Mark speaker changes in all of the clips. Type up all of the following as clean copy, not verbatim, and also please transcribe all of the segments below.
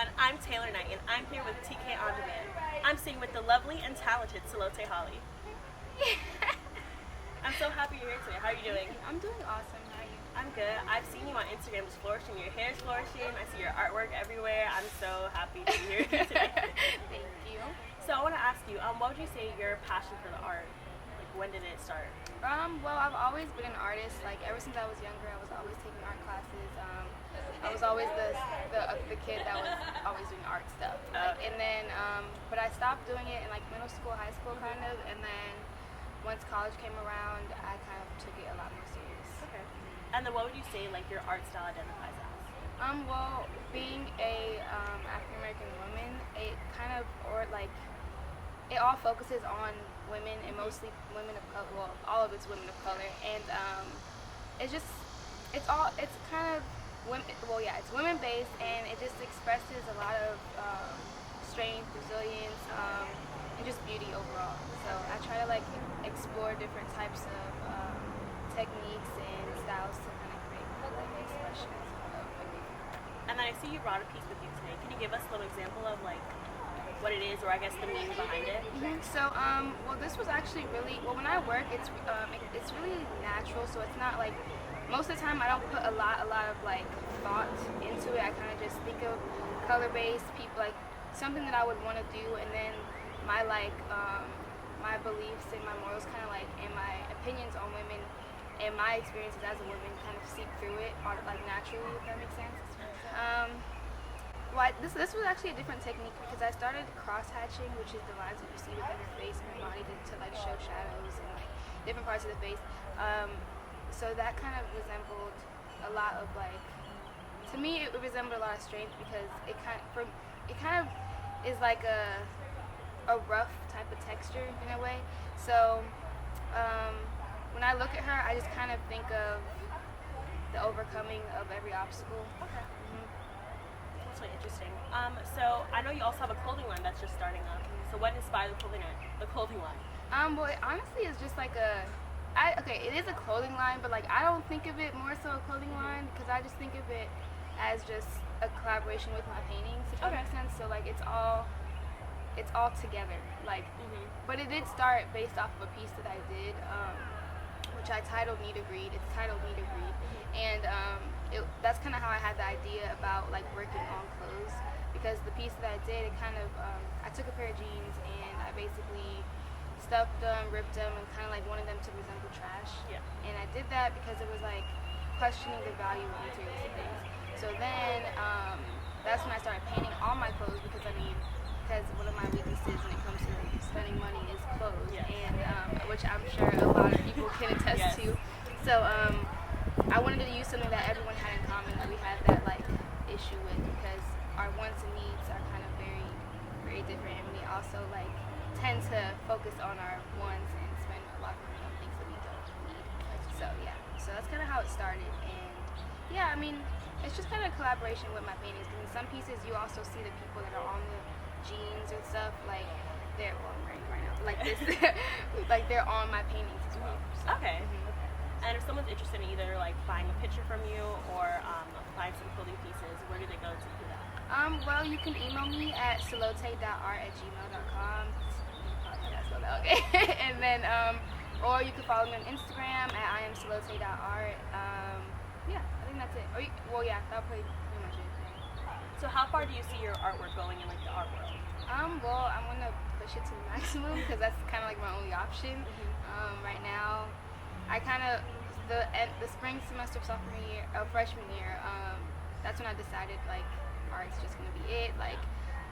Speaker 1: everyone. I'm Taylor Knight, and I'm here with TK On Demand. I'm sitting with the lovely and talented Tselote Holly. I'm so happy you're here today. How are you doing?
Speaker 2: I'm doing awesome. How are you?
Speaker 1: I'm good. I've seen you on Instagram just flourishing. Your hair's flourishing. I see your artwork everywhere. I'm so happy to be here today.
Speaker 2: Thank you.
Speaker 1: So I want to ask you, what would you say your passion for the art? Like, when did it start?
Speaker 2: Well, I've always been an artist. Like ever since I was younger, I was always taking art classes. I was always the kid that was always doing art stuff. And then, but I stopped doing it in like middle school, high school, kind of. And then once college came around, I kind of took it a lot more serious.
Speaker 1: Okay. And then what would you say like your art style identifies as?
Speaker 2: Well, being a African American woman, it kind of it all focuses on women and mostly women of color. Well, all of it's women of color, and it's kind of women. Well, yeah, it's women based, and it just expresses a lot of strength, resilience, and just beauty overall. So I try to like explore different types of techniques and styles to kind of create like expressions of women.
Speaker 1: And then I see you brought a piece with you today. Can you give us a little example of like what it is, or I guess the meaning behind it?
Speaker 2: So, well, this was actually really well. When I work, it's really natural. So it's not like most of the time I don't put a lot of like thought into it. I kind of just think of color-based people, like something that I would want to do, and then my my beliefs and my morals, kind of like, and my opinions on women and my experiences as a woman, kind of seep through it, like naturally, if that makes sense. Well, this was actually a different technique because I started cross hatching, which is the lines that you see within your face and your body to like show shadows and like different parts of the face. So that kind of resembled a lot of like, to me it resembled a lot of strength because it kind of is like a rough type of texture in a way. So when I look at her, I just kind of think of the overcoming of every obstacle.
Speaker 1: Okay. That's really interesting. So I know you also have a clothing line that's just starting up. So what inspired the clothing line?
Speaker 2: Well, it honestly is just like it is a clothing line, but like I don't think of it more so a clothing line because I just think of it as just a collaboration with my paintings, if that makes sense. So like it's all together. Like, but it did start based off of a piece that I did, which I titled Need a Greed. It's titled Need a Greed, and that's kind of how I had the idea about like working on clothes, because the piece that I did, it kind of I took a pair of jeans and I basically stuffed them, ripped them, and kind of like wanted them to resemble trash.
Speaker 1: Yeah.
Speaker 2: And I did that because it was like questioning the value of materials and things. So then that's when I started painting all my clothes because one of my weaknesses when it comes to spending money is clothes, and which I'm sure a lot of people can attest to. So I wanted to use something that everyone had in common, that we had that like issue with, because our wants and needs are kind of very, very different, and we also like tend to focus on our wants and spend a lot of money on things that we don't need. So that's kind of how it started, and yeah, I mean, it's just kind of a collaboration with my paintings. In some pieces, you also see the people that are on the jeans and stuff, like they're I'm wearing right now, like this, like they're on my paintings as well. So.
Speaker 1: Okay. And if someone's interested in either like buying a picture from you or buying some clothing pieces, where do they go to do that?
Speaker 2: Well, you can email me at tselote.art@gmail.com. Okay. And then, or you can follow me on Instagram at iamtselote.art. Yeah, I think that's it. That'll probably pretty much it.
Speaker 1: So how far do you see your artwork going in like the art world?
Speaker 2: Well, I'm gonna push it to the maximum because that's kind of like my only option right now. I kind of the spring semester of freshman year, that's when I decided like art's just gonna be it. Like,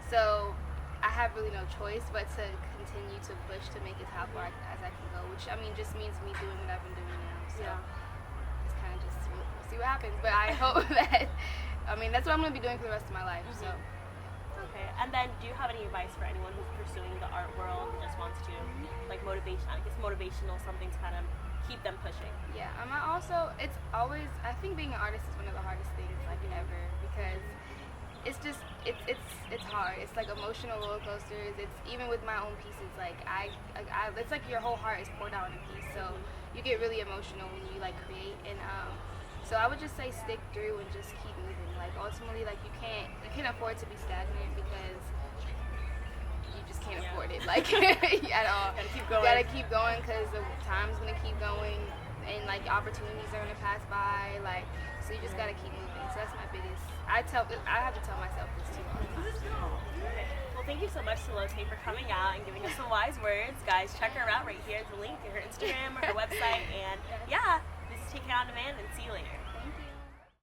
Speaker 2: so I have really no choice but to continue to push to make it how far as I can go, which I mean just means me doing what I've been doing now. So it's kind of just we'll see what happens. But I hope that that's what I'm gonna be doing for the rest of my life. So.
Speaker 1: Okay, and then do you have any advice for anyone who's pursuing the art world and just wants to like motivational something to kind of keep them pushing?
Speaker 2: Yeah, I think being an artist is one of the hardest things like ever, because it's just it's hard. It's like emotional roller coasters. It's even with my own pieces, like I it's like your whole heart is poured out in a piece, so you get really emotional when you like create. And so So I would just say stick through and just keep moving. Like ultimately, like you can't afford to be stagnant because you just can't afford it, like at all.
Speaker 1: Gotta keep going.
Speaker 2: You gotta keep going because the time's gonna keep going, and like opportunities are gonna pass by. Like so, you just gotta keep moving. So that's my biggest. I have to tell myself this too all the time.
Speaker 1: Okay. Well, thank you so much, Tselote, for coming out and giving us some wise words. Guys, check her out right here. The link to her Instagram or her website. And yeah, this is Take It On Demand, and see you later.